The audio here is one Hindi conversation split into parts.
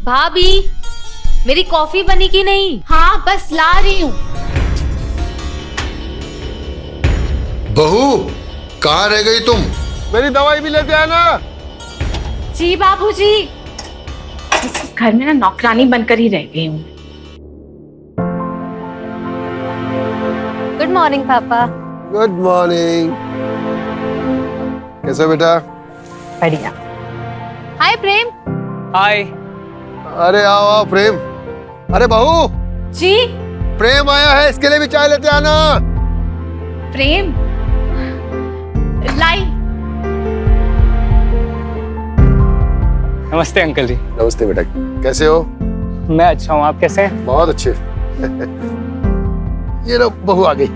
भाभी, मेरी कॉफी बनी कि नहीं? हाँ बस ला रही हूँ। बहू, कहाँ रह गई तुम? मेरी दवाई भी लेते आना। जी बाबूजी। इस घर में ना नौकरानी बनकर ही रह गई हूँ। गुड मॉर्निंग पापा। Good morning. कैसे हो बेटा? बढ़िया। हाय प्रेम। हाय। अरे आओ आओ प्रेम। अरे बहू, जी प्रेम आया है, इसके लिए भी चाय लेते आना। प्रेम लाई। नमस्ते अंकल जी। नमस्ते बेटा, कैसे हो? मैं अच्छा हूँ, आप कैसे हैं? बहुत अच्छे। ये लो बहू आ गई।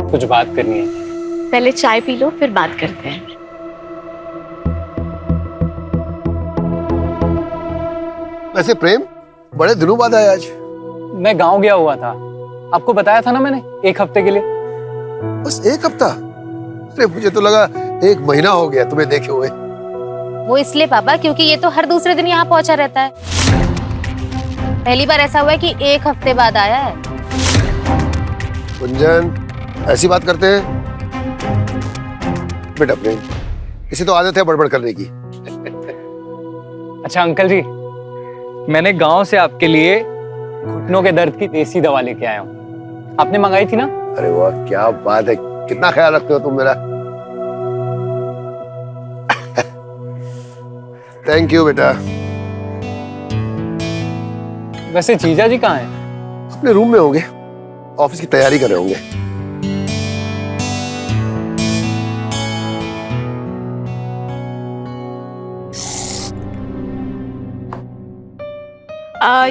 कुछ बात करनी है। पहले चाय पी लो फिर बात करते हैं। वैसे प्रेम, बड़े दिनों बाद आया आज। मैं गांव गया हुआ था, आपको बताया था ना मैंने, 1 हफ्ते के लिए। बस 1 हफ्ता? अरे मुझे तो लगा 1 महीना हो गया तुम्हें देखे हुए। वो इसलिए पापा क्योंकि ये तो हर दूसरे दिन यहाँ पहुंचा रहता है। पहली बार ऐसा हुआ है कि 1 हफ्ते बाद आया है। गुंजन, ऐसी बात करते हैं बेटा प्रेम, इसे तो आदत है बड़बड़ करने की। अच्छा अंकल जी, मैंने गांव से आपके लिए घुटनों के दर्द की देसी दवा लेके आया हूँ। आपने मंगाई थी ना? अरे वाह, क्या बात है, कितना ख्याल रखते हो तुम मेरा। थैंक यू बेटा। वैसे जीजा जी कहाँ हैं? अपने रूम में होंगे, ऑफिस की तैयारी कर रहे होंगे।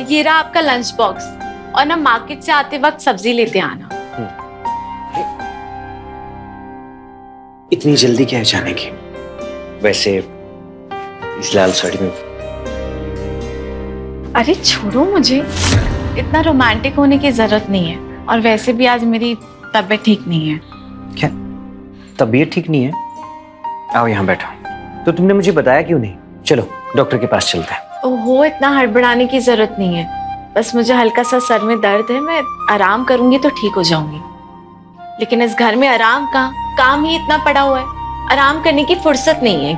ये रहा आपका लंच बॉक्स, और ना मार्केट से आते वक्त सब्जी लेते आना। इतनी जल्दी क्या है जाने की? वैसे इस लाल साड़ी में। अरे छोड़ो मुझे, इतना रोमांटिक होने की जरूरत नहीं है। और वैसे भी आज मेरी तबीयत ठीक नहीं है। क्या तबीयत ठीक नहीं है? आओ यहाँ बैठो। तो तुमने मुझे बताया क्यों नहीं? चलो डॉक्टर के पास चलते हैं। ओहो, इतना हड़बड़ाने की जरूरत नहीं है। बस मुझे हल्का सा सर में दर्द है, मैं आराम करूंगी तो ठीक हो जाऊंगी। लेकिन इस घर में आराम कहाँ, काम ही इतना पड़ा हुआ है, आराम करने की फुर्सत नहीं है।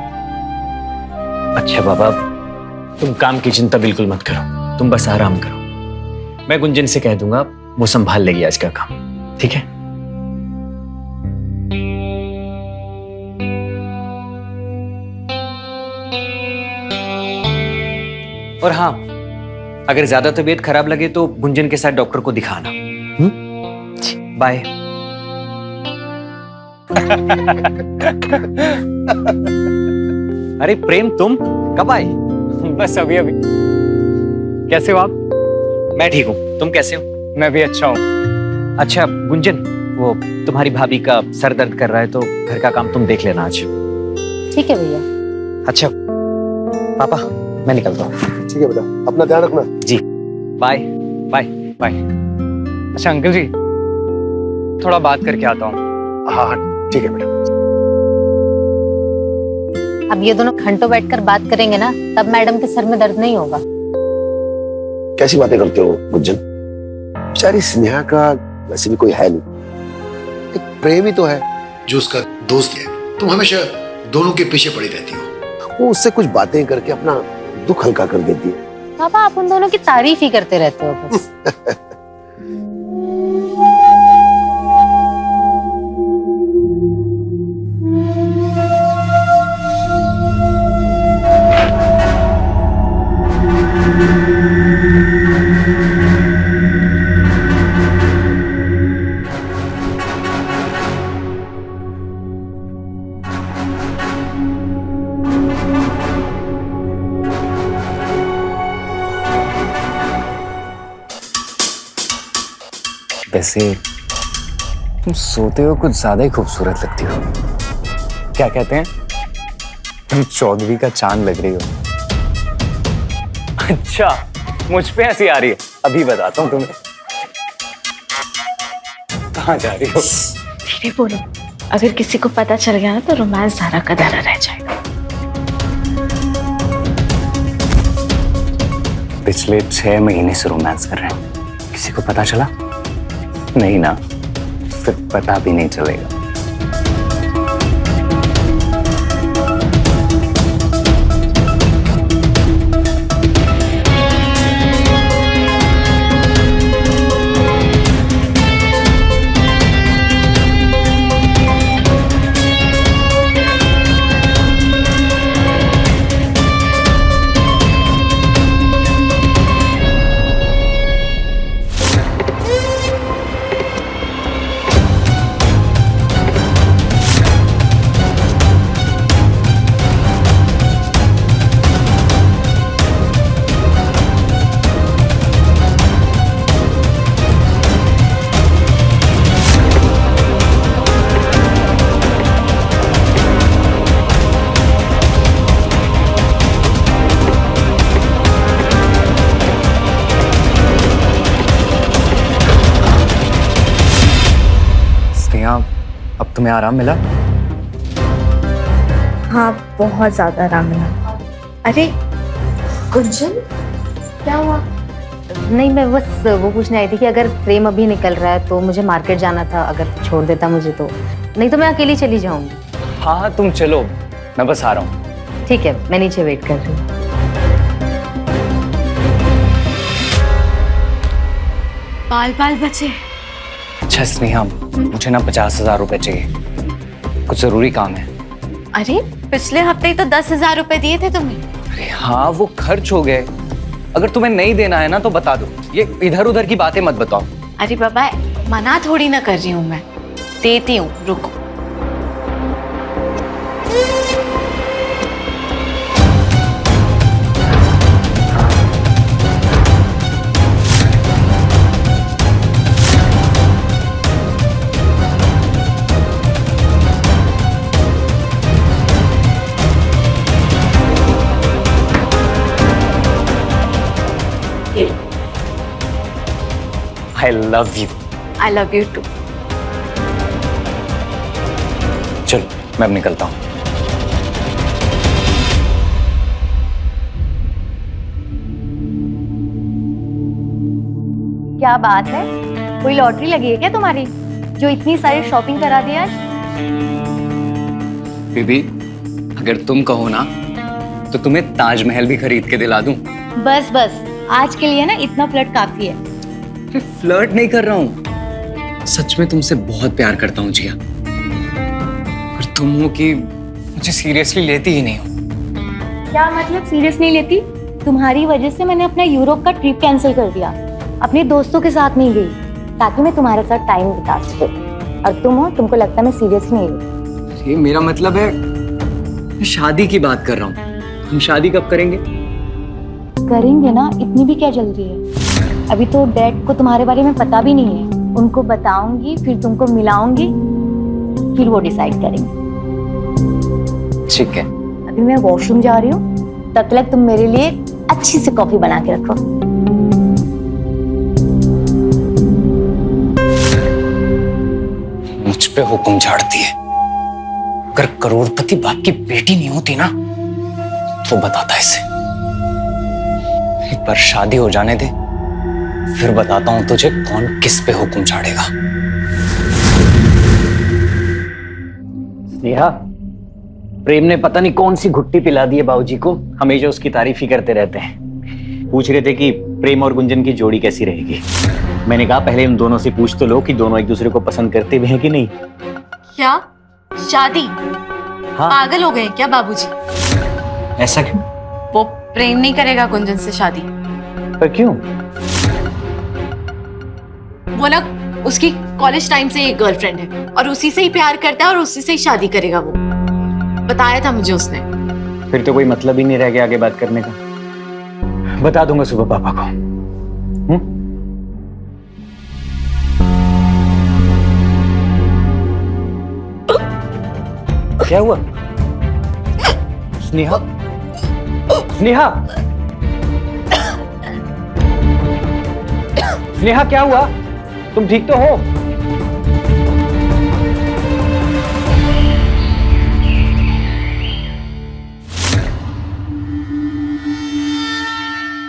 अच्छा बाबा, तुम काम की चिंता बिल्कुल मत करो, तुम बस आराम करो। मैं गुंजन से कह दूंगा, वो संभाल लेगी आज का काम, ठीक है? और हाँ, अगर ज्यादा तबीयत खराब लगे तो गुंजन के साथ डॉक्टर को दिखाना। बाय। अरे प्रेम, तुम कब आए? बस अभी अभी। कैसे हो आप? मैं ठीक हूँ, तुम कैसे हो? मैं भी अच्छा हूँ। अच्छा गुंजन, वो तुम्हारी भाभी का सर दर्द कर रहा है तो घर का काम तुम देख लेना आज। ठीक है भैया। अच्छा पापा, मैं निकलता हूँ। ठीक है बेटा, अपना ध्यान रखना। जी बाय। Bye bye. अच्छा अंकल जी, थोड़ा बात करके आता हूँ। हाँ ठीक है बेटा। अब ये दोनों घंटों बैठकर बात करेंगे ना, तब मैडम के सर में दर्द नहीं होगा। कैसी बातें करते हो गुंजन? बेचारी स्नेहा का वैसे भी कोई है नहीं, एक प्रेम ही तो है जो उसका दोस्त है। तुम हमेशा दोनों के पीछे पड़ी रहती हो। वो उससे कुछ बातें करके अपना दुख हल्का कर देती है। पापा, आप उन दोनों की तारीफ ही करते रहते हो बस। वैसे तुम सोते हो कुछ ज्यादा ही खूबसूरत लगती हो। क्या कहते हैं? तुम चौदहवीं का चांद लग रही हो। अच्छा, मुझ पे हंसी आ रही है, अभी बताता हूँ तुम्हें। कहाँ जा रही हो? धीरे बोलो, अगर किसी को पता चल गया ना तो रोमांस धारा का धारा रह जाएगा। पिछले 6 महीने से रोमांस कर रहे हैं, किसी को पता चला? नहीं ना, फिर पता भी नहीं चलेगा। अब तुम्हें आराम मिला? हाँ, बहुत ज्यादा आराम मिला। अरे गुंजन, क्या हुआ? नहीं, मैं बस वो पूछने आई थी कि अगर प्रेम अभी निकल रहा है तो मुझे मार्केट जाना था, अगर छोड़ देता मुझे तो। नहीं तो मैं अकेली चली जाऊंगी। हाँ तुम चलो, मैं बस आ रहा हूँ। ठीक है, मैं नीचे वेट कर रही हूँ। बाल बाल बचे। अच्छा स्नेहा, मुझे ना 50,000 रुपए चाहिए, कुछ जरूरी काम है। अरे पिछले हफ्ते ही तो 10,000 रुपए दिए थे तुमने। अरे हाँ, वो खर्च हो गए। अगर तुम्हें नहीं देना है ना तो बता दो, ये इधर उधर की बातें मत बताओ। अरे बाबा, मना थोड़ी ना कर रही हूँ मैं, देती हूँ, रुको। I love you. I love you too. चलो मैं अब निकलता हूँ। क्या बात है, कोई लॉटरी लगी है क्या तुम्हारी, जो इतनी सारी शॉपिंग करा दी आज? बीबी, अगर तुम कहो ना तो तुम्हें ताजमहल भी खरीद के दिला दूं। बस बस, आज के लिए ना इतना फ्लर्ट काफी है। फ्लर्ट नहीं कर रहा हूँ, सच में तुमसे बहुत प्यार करता हूँ जिया। पर तुम हो कि मुझे सीरियसली लेती ही नहीं हो। क्या मतलब सीरियस नहीं लेती? तुम्हारी वजह से मैंने अपना यूरोप का ट्रिप कैंसिल कर दिया, अपने दोस्तों के साथ नहीं गई ताकि मैं तुम्हारे साथ टाइम बिता सकूं। और तुम हो, तुमको लगता है मैं सीरियस नहीं हूँ। ये मेरा मतलब है, मैं शादी की बात कर रहा हूँ। हम शादी कब करेंगे? करेंगे ना, इतनी भी क्या जल्दी है? अभी तो डैड को तुम्हारे बारे में पता भी नहीं है, उनको बताऊंगी, फिर तुमको मिलाऊंगी, फिर वो डिसाइड करेंगे। ठीक है। अभी मैं वॉशरूम जा रही हूँ, तब तक तुम मेरे लिए अच्छी सी कॉफी बना के रखो। मुझ पे हुक्म झाड़ती है। अगर करोड़पति बाप की बेटी नहीं होती ना तो बताता इसे। एक बार शादी हो जाने दे, फिर बताता हूं तुझे कौन किस पे हुक्म झाड़ेगा। नेहा, प्रेम ने पता नहीं कौन सी घुट्टी पिला दी है बाबूजी को, हमेशा उसकी तारीफ ही करते रहते हैं। पूछ रहे थे कि प्रेम और गुंजन की जोड़ी कैसी रहेगी। मैंने कहा पहले इन दोनों से पूछ तो लो कि दोनों एक दूसरे को पसंद करते भी हैं कि नहीं। क्या शादी? हाँ। पागल हो गए क्या बाबूजी? ऐसा क्यों? वो प्रेम नहीं करेगा गुंजन से शादी। पर क्यों? वो ना उसकी कॉलेज टाइम से एक गर्लफ्रेंड है और उसी से ही प्यार करता है और उसी से ही शादी करेगा। वो बताया था मुझे उसने। फिर तो कोई मतलब ही नहीं रह गया आगे बात करने का। बता दूंगा सुबह पापा को। क्या हुआ? स्नेहा, स्नेहा, स्नेहा क्या हुआ? तुम ठीक तो हो?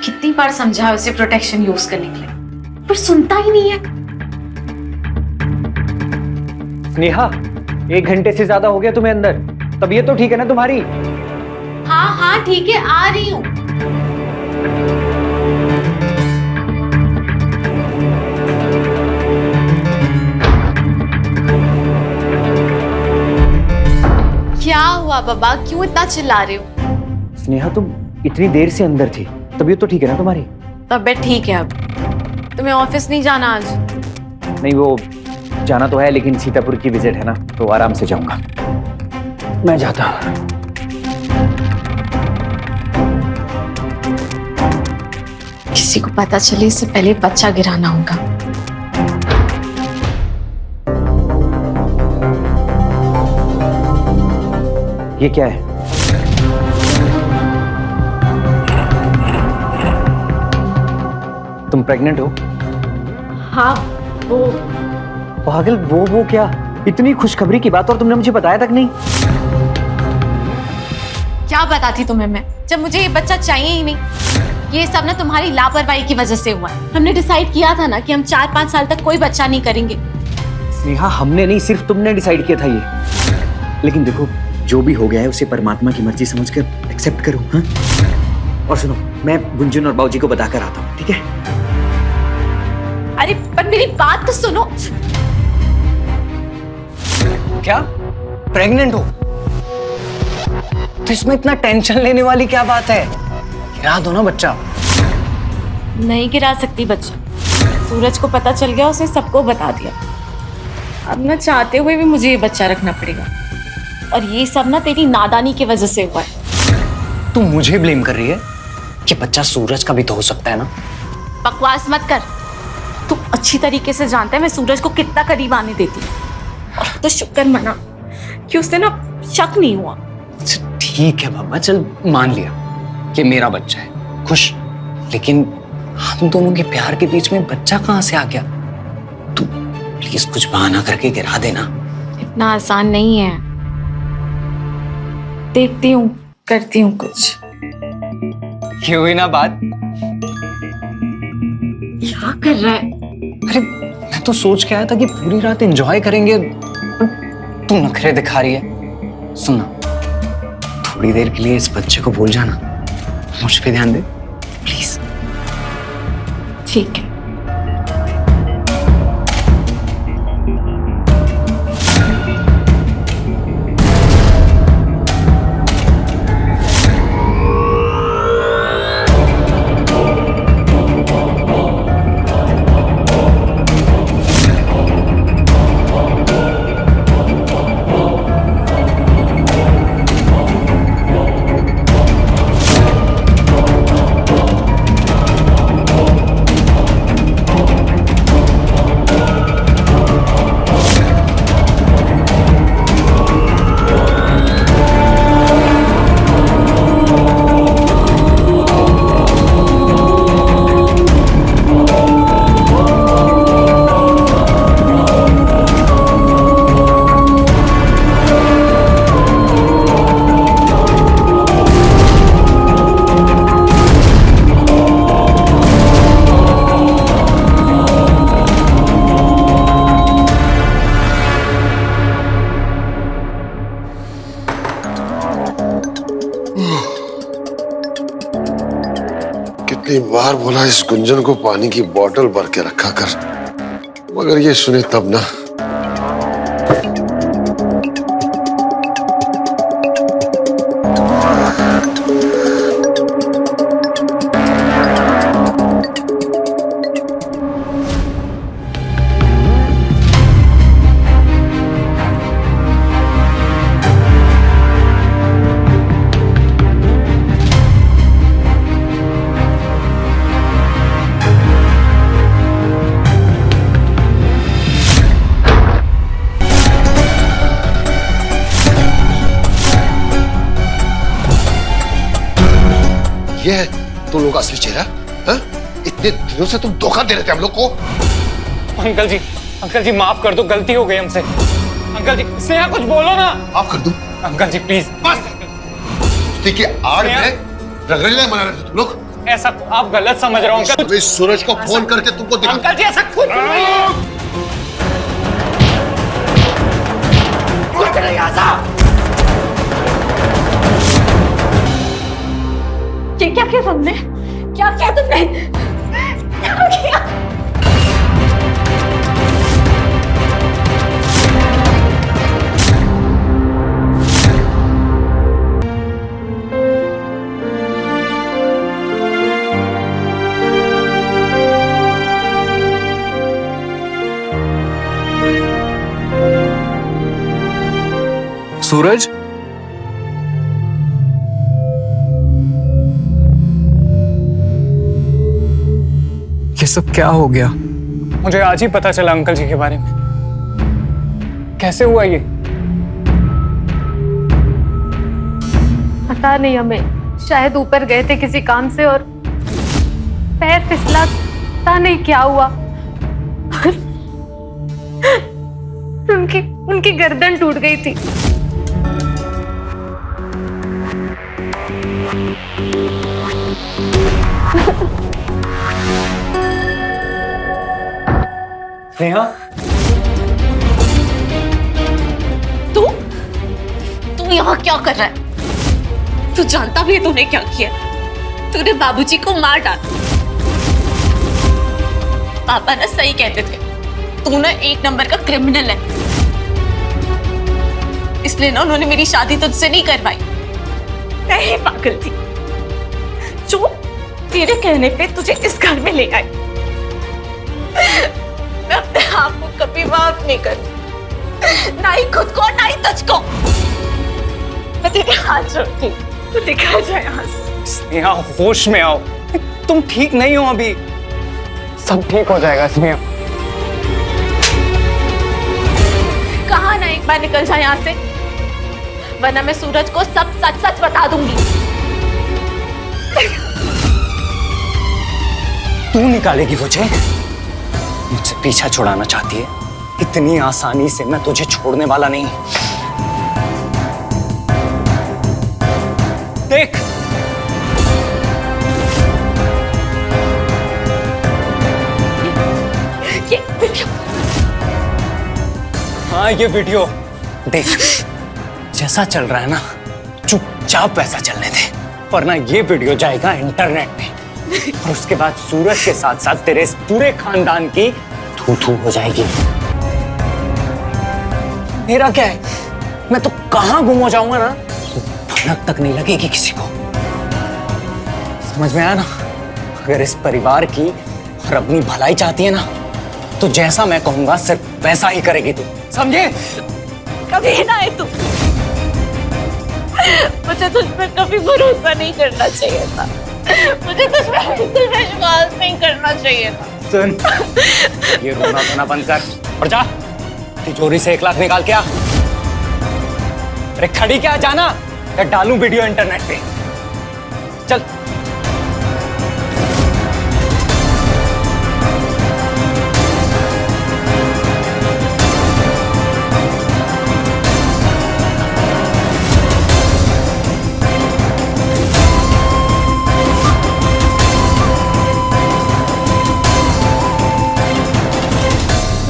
कितनी बार समझा उसे प्रोटेक्शन यूज करने के लिए, पर सुनता ही नहीं है। स्नेहा, 1 घंटे से ज्यादा हो गया तुम्हें अंदर। तबीयत तो ठीक है ना तुम्हारी? हाँ हाँ ठीक है, आ रही हूँ। क्या हुआ बाबा, क्यों इतना चिल्ला रहे हो? स्नेहा, तुम इतनी देर से अंदर थी, तबीयत तो ठीक है ना तुम्हारी? तबीयत ठीक है। अब तुम्हें ऑफिस नहीं जाना आज? नहीं, वो जाना तो है, लेकिन सीतापुर की विजिट है ना, तो आराम से जाऊंगा। मैं जाता हूँ। किसी को पता चले इससे पहले बच्चा गिराना होगा। ये क्या है? तुम प्रेग्नेंट हो? हाँ वो पागल, वो क्या? इतनी खुशखबरी की बात और तुमने मुझे बताया तक नहीं। क्या बताती तुम्हें मैं, जब मुझे ये बच्चा चाहिए ही नहीं। ये सब ना तुम्हारी लापरवाही की वजह से हुआ है। हमने डिसाइड किया था ना कि हम 4-5 साल तक कोई बच्चा नहीं करेंगे। स्नेहा, हमने नहीं, सिर्फ तुमने डिसाइड किया था ये। लेकिन देखो, जो भी हो गया है उसे परमात्मा की मर्जी समझकर एक्सेप्ट करो। हाँ? और सुनो, मैं गुंजन और बाबूजी को बताकर आता हूँ, ठीक है? अरे पर मेरी बात तो सुनो। क्या? प्रेग्नेंट हो? तो इसमें इतना टेंशन लेने वाली क्या बात है? गिरा दो ना बच्चा। नहीं गिरा सकती बच्चा। सूरज को पता चल गया, उसने सबको बता दिया। अब ना चाहते हुए भी मुझे ये बच्चा रखना पड़ेगा। और ये सब ना तेरी नादानी की वजह से हुआ है। तू मुझे ब्लेम कर रही है? कि बच्चा सूरज का भी तो हो सकता है ना? बकवास मत कर। तू अच्छी तरीके से जानता है मैं सूरज को कितना करीब आने देती हूँ। और तो शुक्र मना कि उससे ना शक नहीं हुआ। अच्छा, ठीक है बाबा, चल मान लिया कि मेरा बच्चा है, खुश। लेकिन हम दोनों के प्यार के बीच में बच्चा कहाँ से आ गया? तू प्लीज कुछ बहाना करके गिरा देना। इतना आसान नहीं है। देखती हूँ, करती हूँ कुछ। ये हुई ना बात? क्या कर रहा है? अरे मैं तो सोच के आया था कि पूरी रात एंजॉय करेंगे, तू नखरे दिखा रही है। सुनना, थोड़ी देर के लिए इस बच्चे को भूल जाना, मुझ पे ध्यान दे प्लीज। ठीक है। कितनी बार बोला इस गुंजन को पानी की बोतल भर के रखा कर, मगर ये सुने तब ना। ये है तुम लोगों का असली चेहरा? हाँ? इतने दिनों से तुम धोखा दे रहे थे हम लोग को। अंकल जी माफ कर दो, गलती हो गई हमसे। अंकल जी स्नेहा कुछ बोलो ना। माफ कर दूं? अंकल जी प्लीज। बस दोस्ती की आड़ में रगड़ने मना रहे थे तुम लोग। ऐसा आप गलत समझ रहे हो अंकल। अभी सूरज को फोन करके तुमको दिखा। अंकल जी ऐसा कुछ नहीं है। ये क्या किया तुमने? क्या किया तुमने? क्या किया? सूरज, ये सब क्या हो गया? मुझे आज ही पता चला अंकल जी के बारे में। कैसे हुआ ये? पता नहीं हमें, शायद ऊपर गए थे किसी काम से और पैर फिसला, पता नहीं क्या हुआ। उनकी गर्दन टूट गई थी। स्नेहा, तू यहाँ क्या कर रहा है? तू जानता भी है तूने क्या किया? तूने बाबूजी को मार डाला। पापा ना सही कहते थे, तू ना एक नंबर का क्रिमिनल है। इसलिए ना उन्होंने मेरी शादी तुझसे नहीं करवाई। मैं ही पागल थी जो तेरे कहने पे तुझे इस घर में ले आई। मैं अपने आप को कभी माफ नहीं करूं, ना ही खुद को ना ही तुझको। मैं तेरे हाथ जोड़ती हूं, तू दिखा जाए यहाँ से। स्नेहा होश में आओ, तुम ठीक नहीं हो अभी। सब ठीक हो जाएगा स्नेहा। कहा ना एक बार निकल जाए यहाँ से, वरना मैं सूरज को सब सच सच बता दूंगी। तू निकालेगी मुझे? मुझसे पीछा छुड़ाना चाहती है? इतनी आसानी से मैं तुझे छोड़ने वाला नहीं। देख, ये वीडियो। हाँ ये वीडियो देख। जैसा चल रहा है ना, चुपचाप वैसा चलने दे, वरना ये वीडियो जाएगा इंटरनेट पे और उसके बाद सूरज के साथ साथ तेरे इस पूरे खानदान की थू थू हो जाएगी। मेरा क्या है, मैं तो कहां गुम हो जाऊंगा ना, भनक तक नहीं लगेगी किसी को। समझ में आया ना? अगर इस परिवार की और अपनी भलाई चाहती है ना, तो जैसा मैं कहूंगा सिर्फ वैसा ही करेगी तू, समझे? कभी ना है तू। मुझे तुझ पर कभी भरोसा नहीं करना चाहिए था। मुझे तुझ पर बिल्कुल विश्वास नहीं करना चाहिए था। सुन, ये रोना धोना बंद कर और जा तिजोरी से 1 लाख निकाल के आ। अरे खड़ी क्या, जाना या डालूं वीडियो इंटरनेट पे? चल।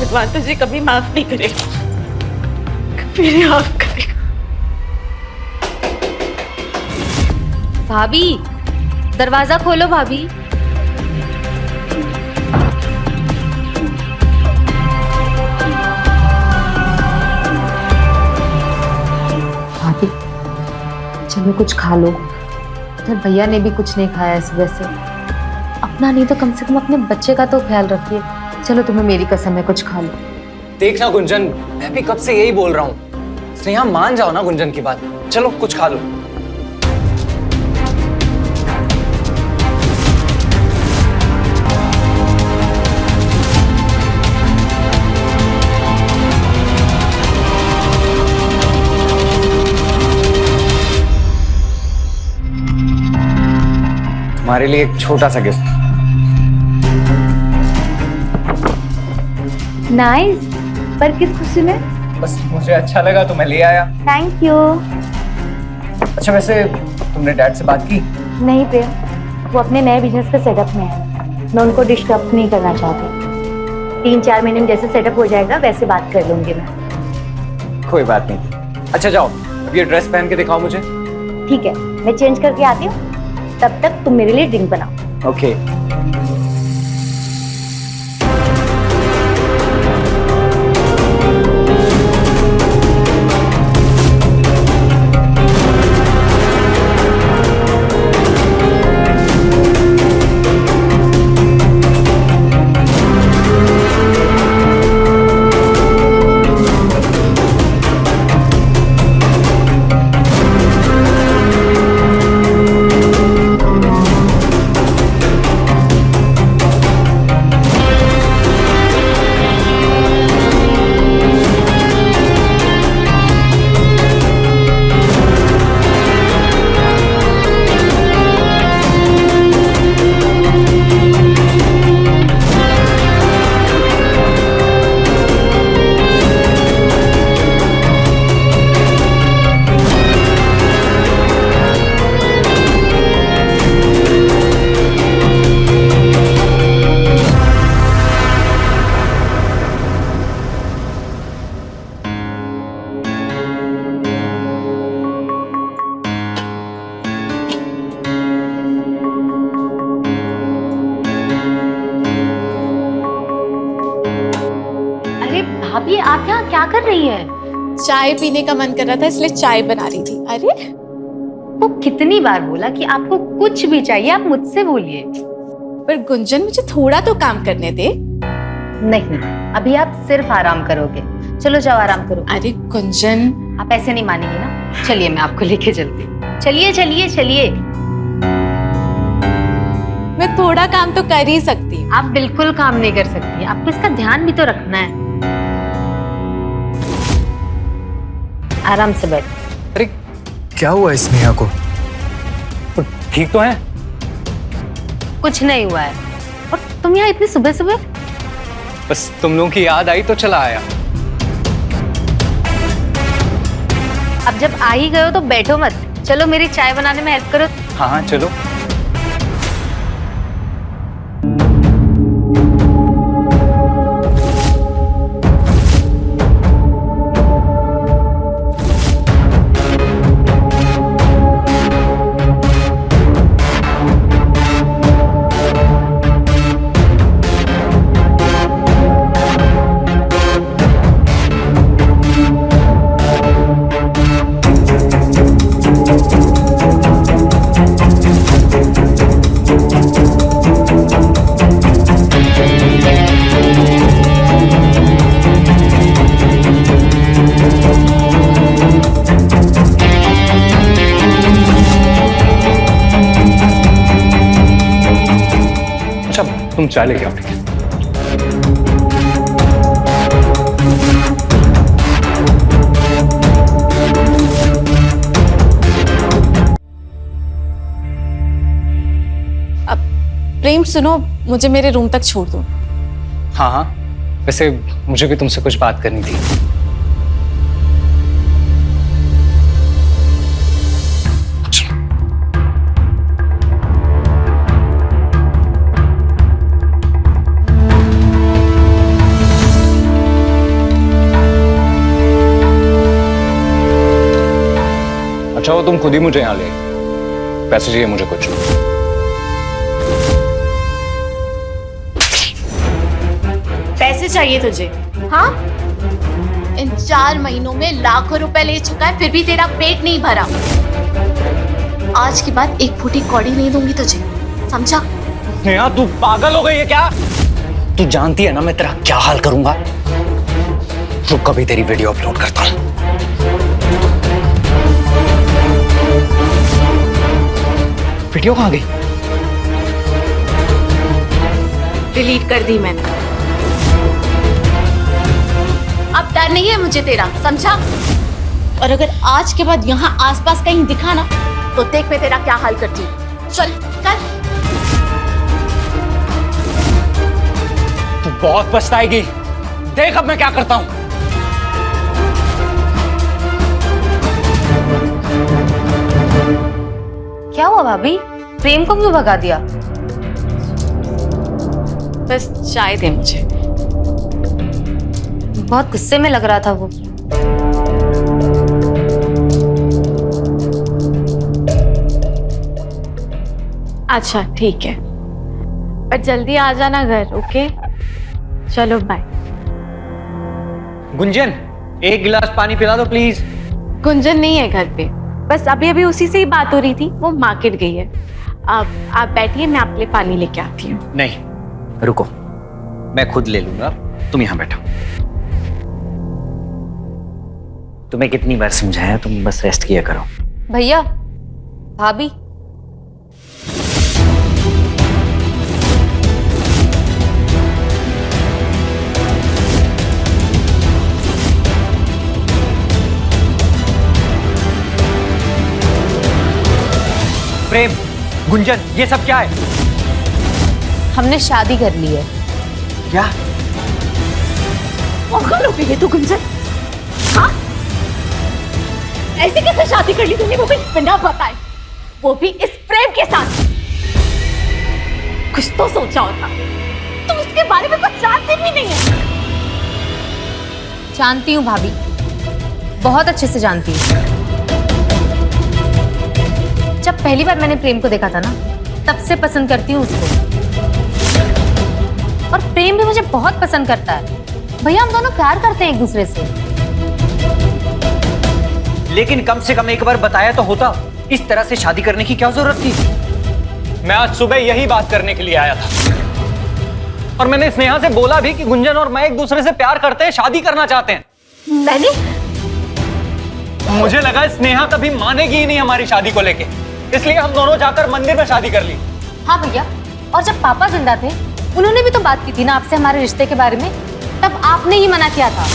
भगवान तुझे कभी माफ नहीं करेगा, कभी नहीं माफ करेगा। भाभी, दरवाजा खोलो भाभी। भाभी, चलो कुछ खा लो। इधर भैया ने भी कुछ नहीं खाया सुबह से। अपना नहीं तो कम से कम अपने बच्चे का तो ख्याल रखिए। चलो, तुम्हें मेरी कसम है, कुछ खा लो। देखना गुंजन, मैं भी कब से यही बोल रहा हूँ। स्नेहा मान जाओ ना गुंजन की बात। चलो कुछ खा लो। तुम्हारे लिए एक छोटा सा गिफ्ट। नाइस, पर किस खुशी में? बस मुझे अच्छा लगा तो मैं ले आया। Thank you. अच्छा वैसे तुमने डैड से बात की? नहीं प्रेम, वो अपने नए बिजनेस के सेटअप में है। मैं उनको डिस्टर्ब नहीं करना चाहती। 3-4 महीने में जैसे सेटअप हो जाएगा वैसे बात कर लूंगी मैं। कोई बात नहीं। अच्छा जाओ, अब ये ड्रेस पहन के दिखाओ मुझे। ठीक है, मैं चेंज करके आती हूँ, तब तक तुम मेरे लिए ड्रिंक बनाओ। ओके। अरे भाभी, आप यहाँ क्या कर रही है? चाय पीने का मन कर रहा था इसलिए चाय बना रही थी। अरे वो कितनी बार बोला कि आपको कुछ भी चाहिए आप मुझसे बोलिए। पर गुंजन, मुझे थोड़ा तो काम करने दे। नहीं, अभी आप सिर्फ आराम करोगे। चलो जाओ आराम करो। अरे गुंजन, आप ऐसे नहीं मानेंगे ना। चलिए मैं आपको लेके चलती हूँ। चलिए चलिए चलिए। मैं थोड़ा काम तो कर ही सकती हूँ। आप बिल्कुल काम नहीं कर सकती, आपको इसका ध्यान भी तो रखना है। आराम से बैठ। अरे क्या हुआ इस नेहा को? तो ठीक तो है? कुछ नहीं हुआ है। और तुम यहाँ इतनी सुबह सुबह? बस तुम लोगों की याद आई तो चला आया। अब जब आ ही गए हो तो बैठो मत। चलो मेरी चाय बनाने में हेल्प करो। हाँ हाँ चलो। तुम चाय लेके आओ। अब प्रेम सुनो, मुझे मेरे रूम तक छोड़ दो। हाँ हाँ, वैसे मुझे भी तुमसे कुछ बात करनी थी। अच्छा वो तुम खुद ही मुझे यहाँ ले, पैसे चाहिए मुझे कुछ। पैसे चाहिए तुझे? हाँ, इन 4 महीनों में लाखों रुपए ले चुका है, फिर भी तेरा पेट नहीं भरा। आज के बाद एक फूटी कौड़ी नहीं दूंगी तुझे, समझा? नेहा तू पागल हो गई है क्या? तू जानती है ना मैं तेरा क्या हाल करूंगा। रुक, कभी तेरी वीडियो अपलोड करता हूँ। वीडियो कहाँ गई? डिलीट कर दी मैंने। अब डर नहीं है मुझे तेरा, समझा? और अगर आज के बाद यहाँ आसपास कहीं दिखा ना तो देख मैं तेरा क्या हाल करती हूँ। चल कर। तू बहुत पछताएगी, देख अब मैं क्या करता हूं। क्या हुआ भाभी? प्रेम को क्यों भगा दिया? बस चाय दे मुझे। बहुत गुस्से में लग रहा था वो। अच्छा ठीक है, पर जल्दी आ जाना घर, ओके? चलो बाय। गुंजन, एक गिलास पानी पिला दो प्लीज। गुंजन नहीं है घर पे, बस अभी अभी उसी से ही बात हो रही थी, वो मार्केट गई है। अब आप बैठिए, मैं आपके लिए पानी लेके आती हूँ। नहीं, रुको, मैं खुद ले लूंगा, तुम यहां बैठो। तुम्हें कितनी बार समझाया, तुम बस रेस्ट किया करो। भैया, भाभी, प्रेम, गुंजन, ये सब क्या है? हमने शादी कर ली है। क्या? पागल हो गई है तू गुंजन? हाँ? ऐसे कैसे शादी कर ली तूने, वो भी बिना बताए, वो भी इस प्रेम के साथ? कुछ तो सोचा होता, तुम उसके बारे में कुछ जानती भी नहीं है। जानती हूँ भाभी, बहुत अच्छे से जानती हूँ। जब पहली बार मैंने प्रेम को देखा था ना, तब से पसंद करती हूँ उसको, और प्रेम भी मुझे बहुत पसंद करता है। भैया, हम दोनों प्यार करते हैं एक दूसरे से। लेकिन कम से कम एक बार बताया तो होता। इस तरह से शादी करने की क्या जरूरत थी? मैं आज सुबह यही बात करने के लिए आया था, और मैंने स्नेहा से बोला भी कि गुंजन और मैं एक दूसरे से प्यार करते हैं, शादी करना चाहते हैं। मैंने मुझे लगा स्नेहा कभी मानेगी ही नहीं हमारी शादी को लेके, इसलिए हम दोनों जाकर मंदिर में शादी कर ली। हाँ भैया, और जब पापा जिंदा थे, उन्होंने भी तो बात की थी ना आपसे हमारे रिश्ते के बारे में, तब आपने ही मना किया था।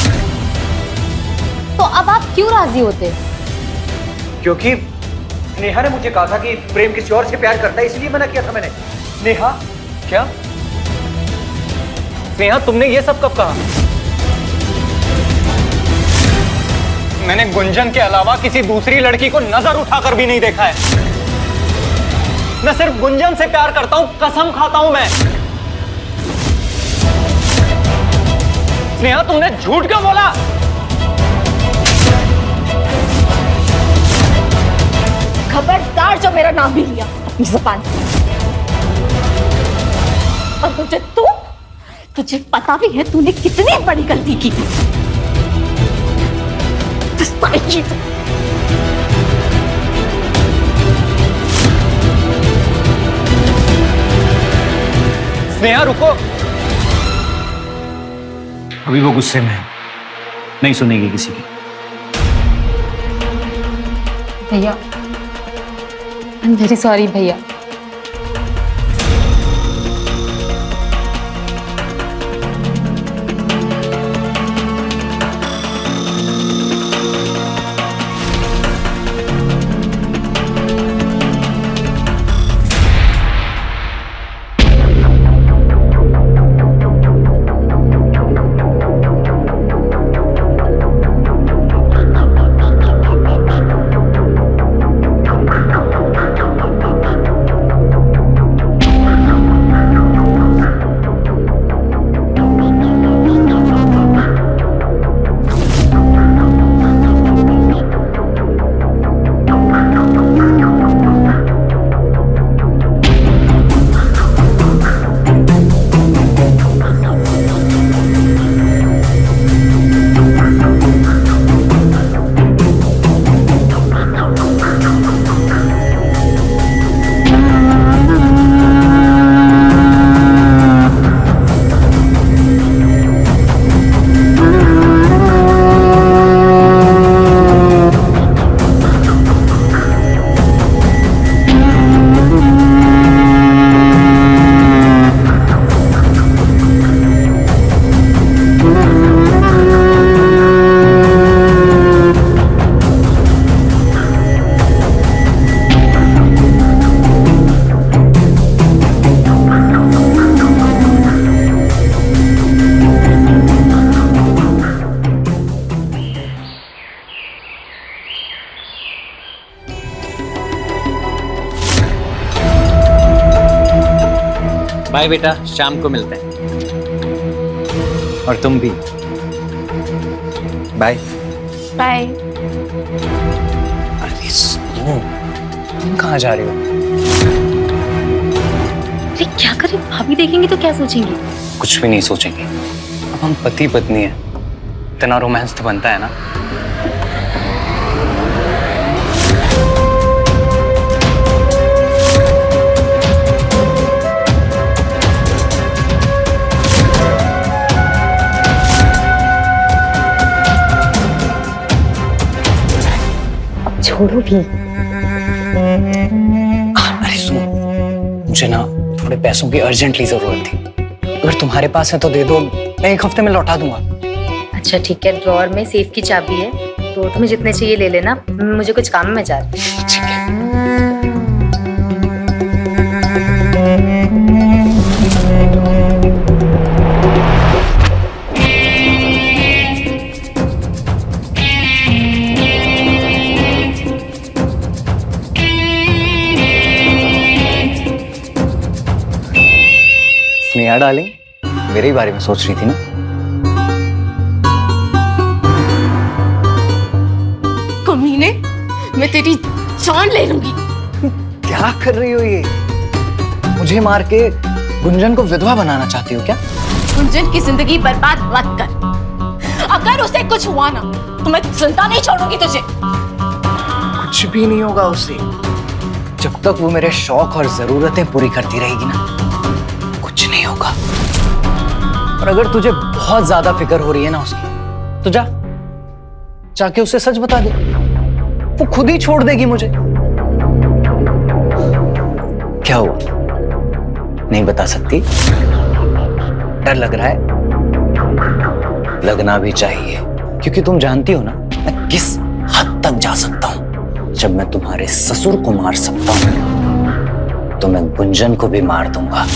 तो अब आप क्यों राजी होते? क्योंकि नेहा ने मुझे कहा था कि प्रेम किसी और से प्यार करता है, इसलिए मना किया था मैंने। नेहा? क्या? नेहा, तुमने ये सब कब कहा? मैंने गुंजन के अलावा किसी दूसरी लड़की को नजर उठाकर भी नहीं देखा है। मैं सिर्फ गुंजन से प्यार करता हूं, कसम खाता हूं मैं। स्नेहा, तुमने झूठ क्यों बोला? खबरदार जो मेरा नाम भी लिया अपनी जुबान से। और तुझे पता भी है तूने कितनी बड़ी गलती की थी। स्नेहा, रुको। अभी वो गुस्से में है, नहीं सुनेगी किसी की। भैया, आई एम वेरी सॉरी भैया। बाय बेटा, शाम को मिलते हैं। और तुम भी बाय। बाय। अरे सुनो, तुम कहाँ जा रही हो? अरे क्या करें, भाभी देखेंगी तो क्या सोचेंगी? कुछ भी नहीं सोचेंगे। अब हम पति पत्नी हैं, इतना रोमांस तो बनता है ना। अब छोड़ो भी। अरे सुनो, मुझे ना थोड़े पैसों की अर्जेंटली जरूरत थी। अगर तुम्हारे पास है तो दे दो, मैं 1 हफ्ते में लौटा दूंगा। अच्छा ठीक है, ड्रॉअर में सेफ की चाबी है, तो तुम्हें जितने चाहिए ले लेना, मुझे कुछ काम में मैं जा रही हूँ। ठीक है। स्नेहा डार्लिंग, मेरे ही बारे में सोच रही थी ना? कमीने, मैं तेरी जान ले लूंगी। क्या कर रही हो ये? मुझे मार के गुंजन को विधवा बनाना चाहती हो क्या? गुंजन की जिंदगी बर्बाद मत कर। अगर उसे कुछ हुआ ना तो मैं जिंदा नहीं छोड़ूंगी तुझे। कुछ भी नहीं होगा उसे, जब तक वो मेरे शौक और जरूरतें पूरी करती रहेगी ना, कुछ नहीं होगा। और अगर तुझे बहुत ज्यादा फिक्र हो रही है ना उसकी, तो जाके उसे सच बता दे, वो खुद ही छोड़ देगी मुझे। क्या हुआ, नहीं बता सकती? डर लग रहा है? लगना भी चाहिए, क्योंकि तुम जानती हो ना मैं किस हद तक जा सकता हूं। जब मैं तुम्हारे ससुर को मार सकता हूं, तो मैं गुंजन को भी मार दूंगा।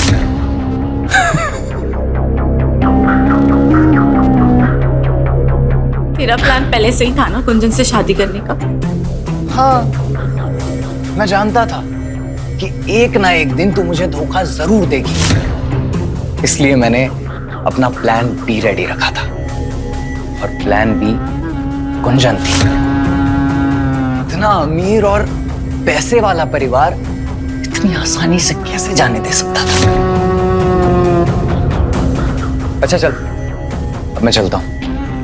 तेरा प्लान पहले से ही था ना गुंजन से शादी करने का? हाँ, मैं जानता था कि एक ना एक दिन तू मुझे धोखा जरूर देगी, इसलिए मैंने अपना प्लान बी रेडी रखा था। और प्लान बी गुंजन थी। इतना अमीर और पैसे वाला परिवार इतनी आसानी से कैसे जाने दे सकता था? अच्छा चल, अब मैं चलता हूं,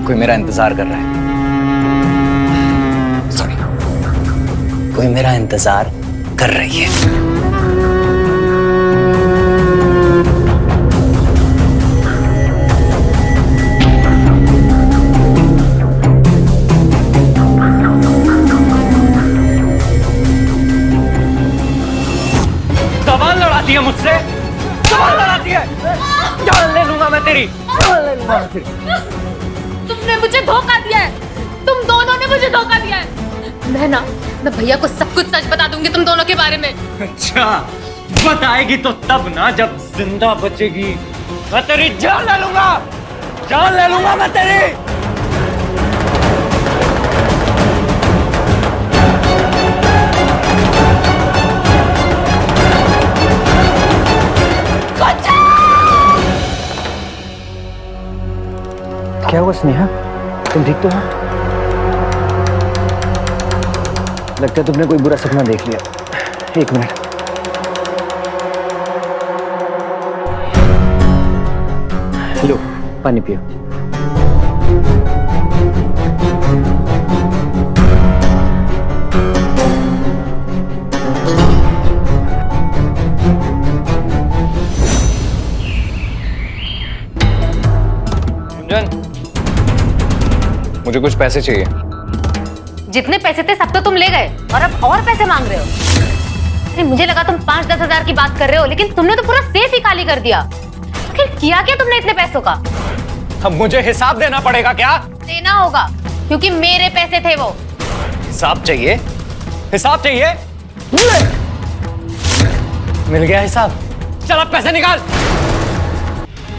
कोई मेरा इंतजार कर रहा है। सॉरी, कोई मेरा इंतजार कर रही है। सवाल लड़ाती है मुझसे, सवाल लड़ाती है। जान ले लूंगा मैं तेरी, जान ले लूंगा मैं तेरी। तुमने मुझे धोखा दिया है, तुम दोनों ने मुझे धोखा दिया है। मैं भैया को सब कुछ सच बता दूंगी तुम दोनों के बारे में। अच्छा, बताएगी तो तब ना, जब जिंदा बचेगी। मैं तेरी जान ले लूंगा, जान ले लूंगा मैं तेरी। क्या हुआ स्नेहा, तुम ठीक तो हो? लगता है तुमने कोई बुरा सपना देख लिया। 1 मिनट। लो, पानी पियो। गुंजन, मुझे कुछ पैसे चाहिए। जितने पैसे थे सब तो तुम ले गए, और अब और पैसे मांग रहे हो? अरे मुझे लगा तुम 5-10 हजार की बात कर रहे हो, लेकिन तुमने तो पूरा सेफ ही खाली कर दिया। आखिर किया क्या तुमने इतने पैसों का? अब मुझे हिसाब देना पड़ेगा क्या? देना होगा, क्योंकि मेरे पैसे थे वो। हिसाब चाहिए? हिसाब चाहिए? मिल गया हिसाब। चल अब पैसे निकाल।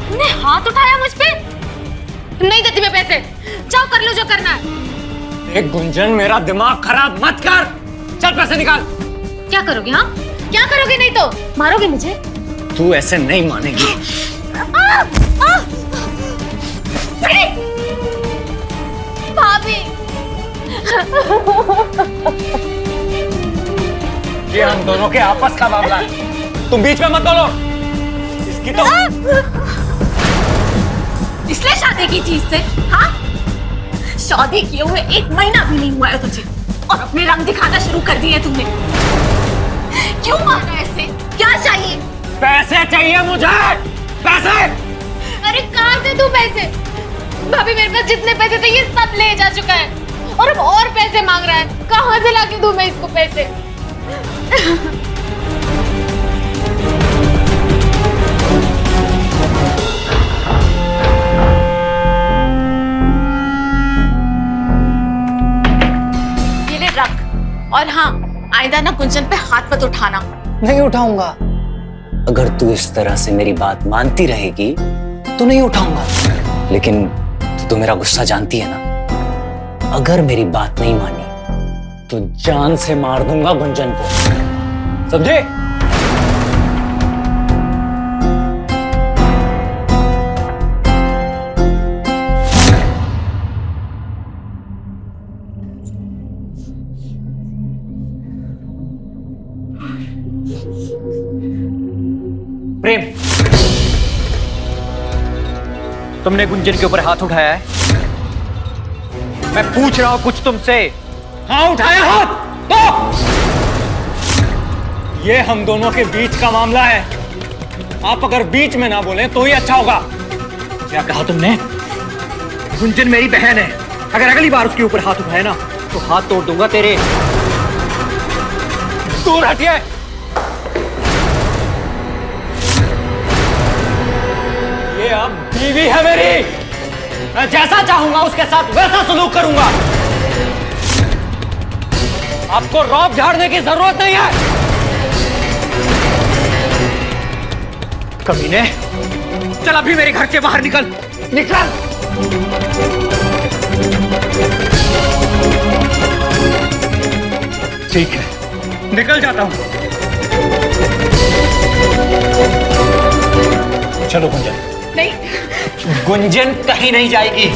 तुमने हाथ उठाया मुझ पे? तुम नहीं देती मैं पैसे, जाओ कर लो जो करना है। एक गुंजन, मेरा दिमाग खराब मत कर। चल पैसे निकाल। क्या करोगे? हाँ क्या करोगे? नहीं तो मारोगे मुझे? तू ऐसे नहीं मानेगी। भाभी, ये हम दोनों के आपस का मामला है, तुम बीच में मत बोलो। इसकी तो इसलिए शादी की चीज से, हाँ? शादी किए हुए 1 महीना भी नहीं हुआ है तुझे और अपने रंग दिखाना शुरू कर दिए तुमने। क्यों मारा ऐसे? क्या चाहिए? पैसे चाहिए मुझे, पैसे। अरे कहाँ से तू पैसे? भाभी मेरे पास जितने पैसे थे ये सब ले जा चुका है और अब और पैसे मांग रहा है। कहाँ से लाके दूं मैं इसको पैसे? ये ले रख। और हाँ, आइंदा ना गुंजन पे हाथ मत उठाना। नहीं उठाऊंगा। अगर तू इस तरह से मेरी बात मानती रहेगी तो नहीं उठाऊंगा। लेकिन तू तो मेरा गुस्सा जानती है ना। अगर मेरी बात नहीं मानी तो जान से मार दूंगा गुंजन को, समझे? प्रेम, तुमने गुंजन के ऊपर हाथ उठाया है? मैं पूछ रहा हूं कुछ तुमसे। हाँ, उठाया हाथ तो? ये हम दोनों के बीच का मामला है। आप अगर बीच में ना बोले तो ही अच्छा होगा। क्या कहा तुमने? गुंजन मेरी बहन है। अगर अगली बार उसके ऊपर हाथ उठाए ना तो हाथ तोड़ दूंगा तेरे। दूर हटिए। ये अब बीवी है मेरी। मैं जैसा चाहूंगा उसके साथ वैसा सलूक करूंगा। आपको रौब झाड़ने की जरूरत नहीं है। कमीने, चल अभी मेरे घर से बाहर निकल, निकल। ठीक है, निकल जाता हूं। चलो गुंजन। नहीं, गुंजन कहीं नहीं जाएगी।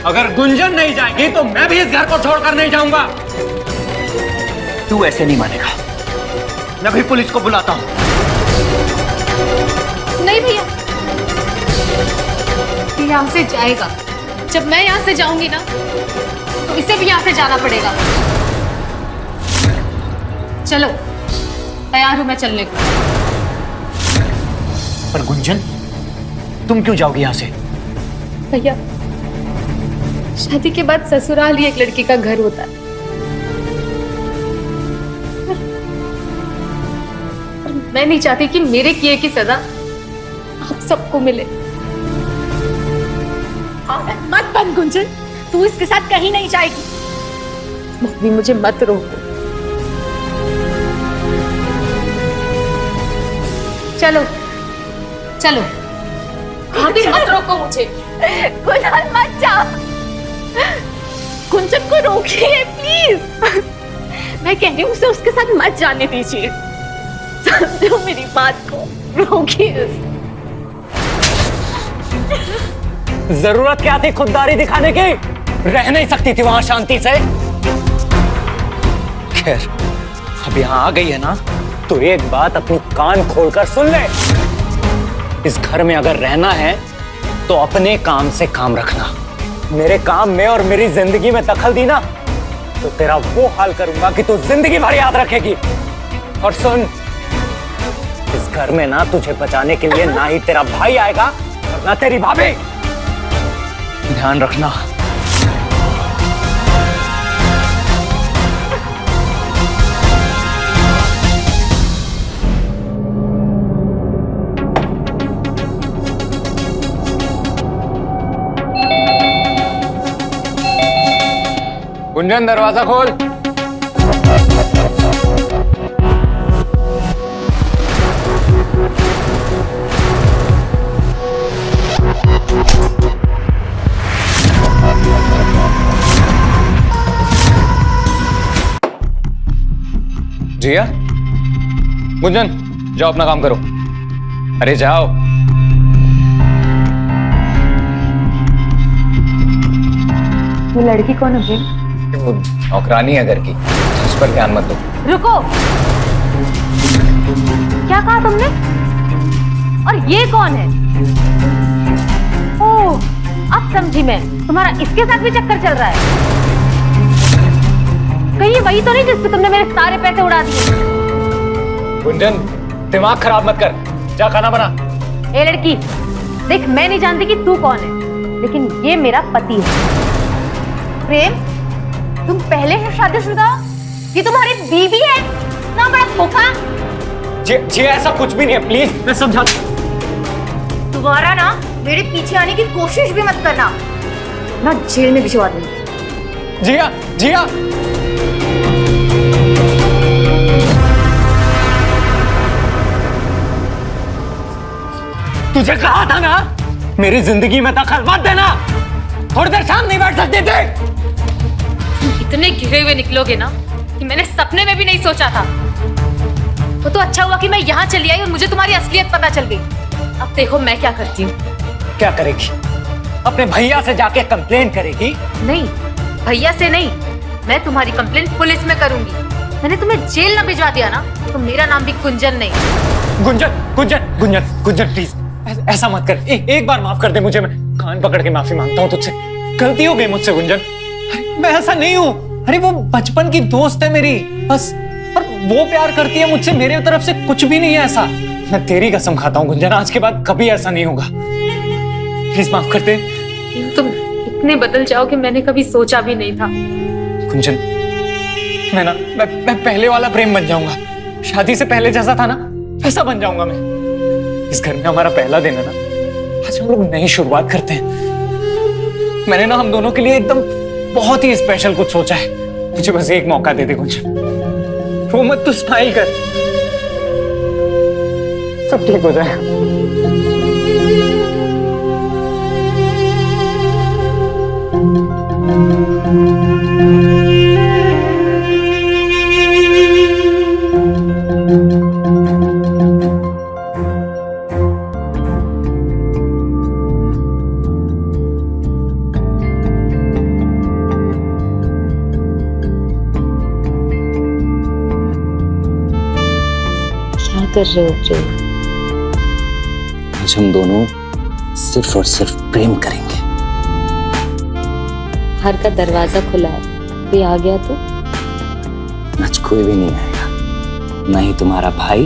अगर गुंजन नहीं जाएगी तो मैं भी इस घर को छोड़कर नहीं जाऊंगा। तू ऐसे नहीं मानेगा। मैं भी पुलिस को बुलाता हूं। नहीं भैया, ये यहाँ से जाएगा। जब मैं यहाँ से जाऊंगी ना तो इसे भी यहाँ से जाना पड़ेगा। चलो, तैयार हूं मैं चलने को। पर गुंजन, तुम क्यों जाओगी यहाँ से? भैया, शादी के बाद ससुराल ही एक लड़की का घर होता है। और मैं नहीं चाहती कि मेरे किए की सजा आप सबको मिले। मत बन गुंजन, तू इसके साथ कहीं नहीं जाएगी। मम्मी, मुझे मत रोको। चलो चलो, भाभी मत रोको मुझे। गुंजन मत जा। गुंजन को रोकिए प्लीज। मैं कह रही हूँ उसे उसके साथ मत जाने दीजिए। समझो मेरी बात को, रोकिए। जरूरत क्या थी खुददारी दिखाने की? रह नहीं सकती थी वहां शांति से? खैर, अब यहां आ गई है ना तो एक बात अपनी कान खोलकर सुन ले। इस घर में अगर रहना है तो अपने काम से काम रखना। मेरे काम में और मेरी जिंदगी में दखल दी ना तो तेरा वो हाल करूंगा कि तू जिंदगी भर याद रखेगी। और सुन, इस घर में ना तुझे बचाने के लिए ना ही तेरा भाई आएगा और ना तेरी भाभी। ध्यान रखना। गुंजन, दरवाजा खोल। जिया, गुंजन, जाओ अपना काम करो। अरे जाओ। ये लड़की कौन है प्रेम? वो नौकरानी है घर की, उस पर ध्यान मत दो। रुको, क्या कहा तुमने? और ये कौन है? ओह, अब समझी मैं, तुम्हारा इसके साथ भी चक्कर चल रहा है। कहीं वही तो नहीं जिस पे तुमने मेरे सारे पैसे उड़ा दिए? गुंजन, दिमाग खराब मत कर, जा खाना बना। ए लड़की, देख मैं नहीं जानती कि तू कौन है, लेकिन ये मेरा पति है। प्रेम, तुम पहले से शादीशुदा हो? ये तुम्हारी बीवी है? ना बड़ा धोखा। जी ऐसा कुछ भी नहीं है, प्लीज मैं समझा। दोबारा ना मेरे पीछे आने की कोशिश भी मत करना, ना जेल में भिजवा दूंगी। जिया, जिया। तुझे कहा था ना, मेरी जिंदगी में दखल मत देना। थोड़ी देर शाम नहीं बैठ सकते थे। इतने घिरे हुए निकलोगे ना कि मैंने सपने में भी नहीं सोचा था। वो तो अच्छा हुआ कि मैं यहाँ चली आई और मुझे तुम्हारी असलियत पता चल गई। अब देखो मैं क्या करती हूँ। क्या करेगी? अपने भैया से जाके कंप्लेन करेगी? नहीं, भैया से नहीं, मैं तुम्हारी कंप्लेंट पुलिस में करूंगी। मैंने तुम्हें जेल ना भिजवा दिया ना तो मेरा नाम भी गुंजन नहीं। गुंजन, गुंजन, गुंजन, गुंजन प्लीज ऐसा मत कर। एक बार माफ कर दे मुझे, मैं कान पकड़ के माफी मांगता हूँ तुझसे। गलती हो गई मुझसे गुंजन। अरे मैं ऐसा नहीं हूँ। अरे वो बचपन की दोस्त है मेरी, बस। और वो प्यार करती है मुझसे, मेरे तरफ से कुछ भी नहीं है ऐसा। मैं तेरी कसम खाता हूँ गुंजन, आज के बाद कभी ऐसा नहीं होगा। प्लीज माफ कर दे। तुम इतने बदल जाओगे मैंने कभी सोचा भी नहीं था। गुंजन, मैं पहले वाला प्रेम बन जाऊंगा। शादी से पहले जैसा था ना वैसा बन जाऊंगा मैं। इस घर में हमारा पहला दिन है ना, आज हम लोग नई शुरुआत करते हैं। मैंने ना हम दोनों के लिए एकदम बहुत ही स्पेशल कुछ सोचा है। मुझे बस एक मौका दे दे गुंजन। रो मत, तू स्माइल कर, सब ठीक हो जाएगा। कर रहे हो प्रेम? आज हम दोनों सिर्फ और सिर्फ प्रेम करेंगे। घर का दरवाजा खुला है, कोई आ गया तो? आज कोई भी नहीं आएगा, ना ही तुम्हारा भाई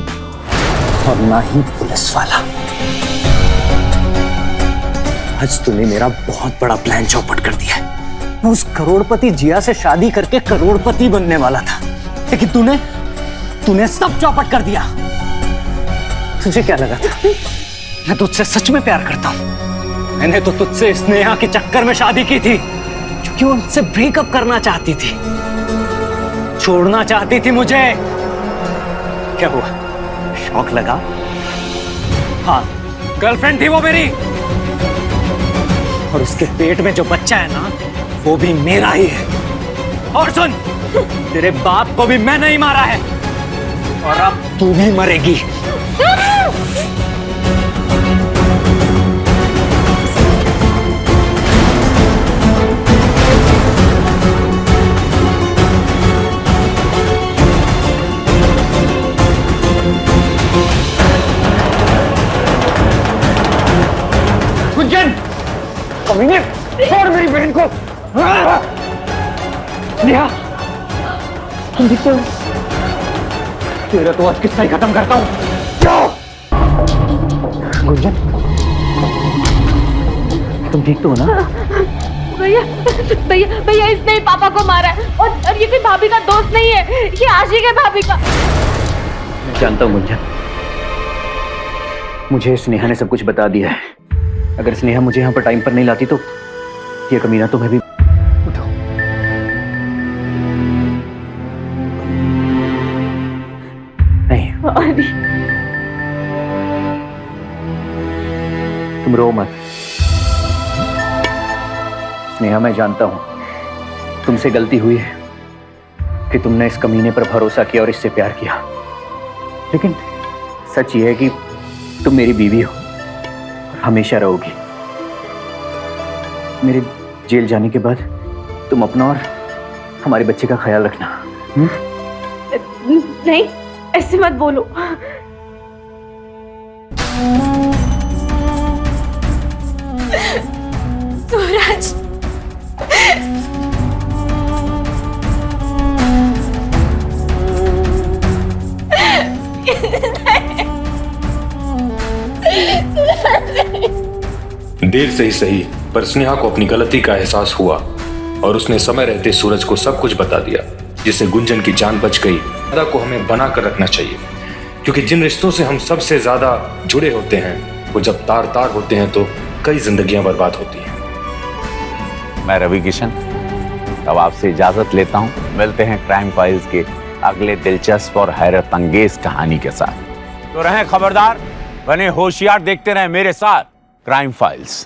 और ना ही पुलिस वाला। आज तूने मेरा बहुत बड़ा प्लान चौपट कर दिया है। मैं उस करोड़पति जिया से शादी करके करोड़पति बनने वाला था, लेकिन तूने सब चौपट कर दिया। तुझे क्या लगा था मैं तुझसे सच में प्यार करता हूं? मैंने तो तुझसे स्नेहा के चक्कर में शादी की थी, क्योंकि वो मुझसे ब्रेकअप करना चाहती थी, छोड़ना चाहती थी मुझे। क्या हुआ, शौक लगा? हाँ, गर्लफ्रेंड थी वो मेरी, और उसके पेट में जो बच्चा है ना वो भी मेरा ही है। और सुन, तेरे बाप को भी मैं नहीं मारा है, और अब तू भी मरेगी। गुंजन, कमीने, छोड़ मेरी बहन को। नेहा, तुम दिखते हो, तेरा तो आज किस्सा ही खत्म करता हूं। गुंजन, तुम ठीक तो हो ना? भैया भैया भैया, इसने ही पापा को मारा है, और ये कोई भाभी का दोस्त नहीं है, ये आशिक है भाभी का। मैं जानता हूँ गुंजन, मुझे स्नेहा ने सब कुछ बता दिया है। अगर स्नेहा मुझे यहाँ पर टाइम पर नहीं लाती तो ये कमीना तुम्हें भी। उठो। नहीं, तुम रो मत। स्नेहा, मैं जानता हूं तुमसे गलती हुई है कि तुमने इस कमीने पर भरोसा किया और इससे प्यार किया, लेकिन सच ये है कि तुम मेरी बीवी हो और हमेशा रहोगी। मेरे जेल जाने के बाद तुम अपना और हमारे बच्चे का ख्याल रखना। नहीं, ऐसे मत बोलो। सूरज, देर से ही सही, पर स्नेहा को अपनी गलती का एहसास हुआ और उसने समय रहते सूरज को सब कुछ बता दिया, जिससे गुंजन की जान बच गई। वादा को हमें बना कर रखना चाहिए, क्योंकि जिन रिश्तों से हम सबसे ज्यादा जुड़े होते हैं वो जब तार तार होते हैं तो कई जिंदगियां बर्बाद होती हैं। मैं रवि किशन अब आपसे इजाजत लेता हूं। मिलते हैं क्राइम फाइल्स के अगले दिलचस्प और हैरत अंगेज कहानी के साथ। तो रहें खबरदार, बने होशियार, देखते रहें मेरे साथ क्राइम फाइल्स।